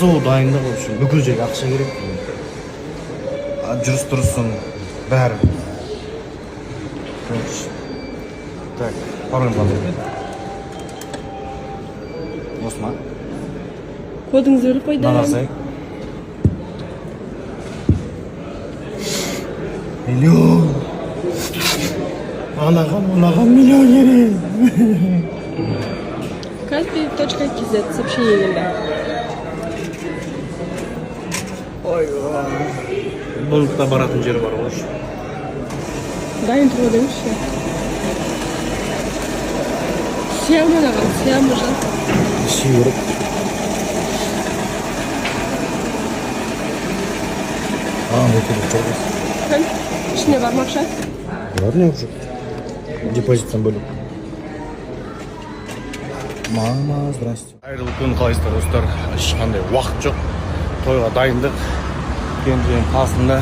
Қызу дайындық үшін бүкіл жерге ақша керек. Жүріс тұрысын бәрі. Так, пароль қалды. Осы ма? Кодыңызды өліп қойды. Мынаны миллион. Анаған миллион керек. Каспий.кз сообщение келді. Ой, бұлықта баратын жер бар ғой. Дайын тұру демеші. Сиям ойнаған, сиям мұжан. Ши көріп. Өте бір тұрғыз. Кім? Ішіне бармақша? Бар не уже? Депозиттен бөліп. Мама, здрасте. Қайырлы күн, қалайсыздар достар? Ешқандай уақыт жоқ. Тойға дайындық. Кенженің қасында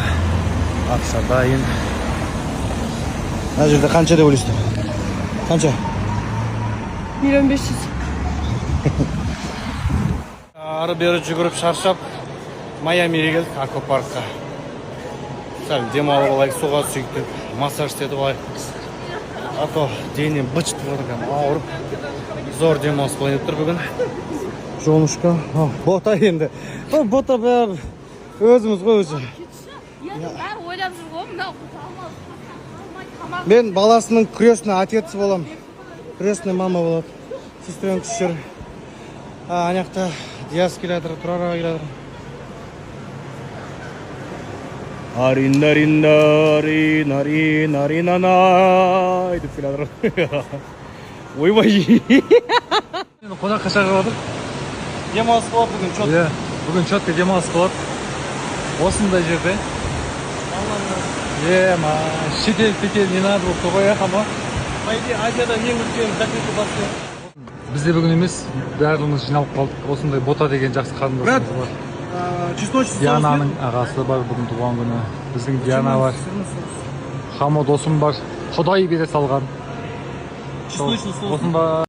ақша дайын. Мына жерде қанша деп ойлайсыздар? Қанша? 1.500.000. Ары бері жүгіріп шаршап Майамиге келдік, аквапаркқа. Сәл демалып алайық, суға сүйіктіп, массаж істетіп алайық. А то денем бычытып жатыр, ауырып. Зор демалыс болайын деп тұр бүгін. Жолнышқа. Бота енді. Бота бәрі өзіміз ғой өзі. Мен баласының крестный отец болам. Крестный мама болады. Сестрен кішір. Анақта Диас келатыр, Тұрара келатыр. Арин-нарин-нарин-нарин-нарин-нарин-нарин деп келатыр. Ойбай. Қонаққа шақырып. Демалыс болады бүгін чот. Бүгін чотқа демалыс болады. Осындай жерде. Шетел не надо болып қоя қама. Азияда ең үлкен закрытый бассейн. Бізде бүгін емес, барлығымыз жиналып қалдық. Осындай Бота деген жақсы қарындасымыз бар. Диананың ағасы бар, бүгін туған күні. Біздің Диана бар. Хамо досым бар. Құдай бере салған. Осында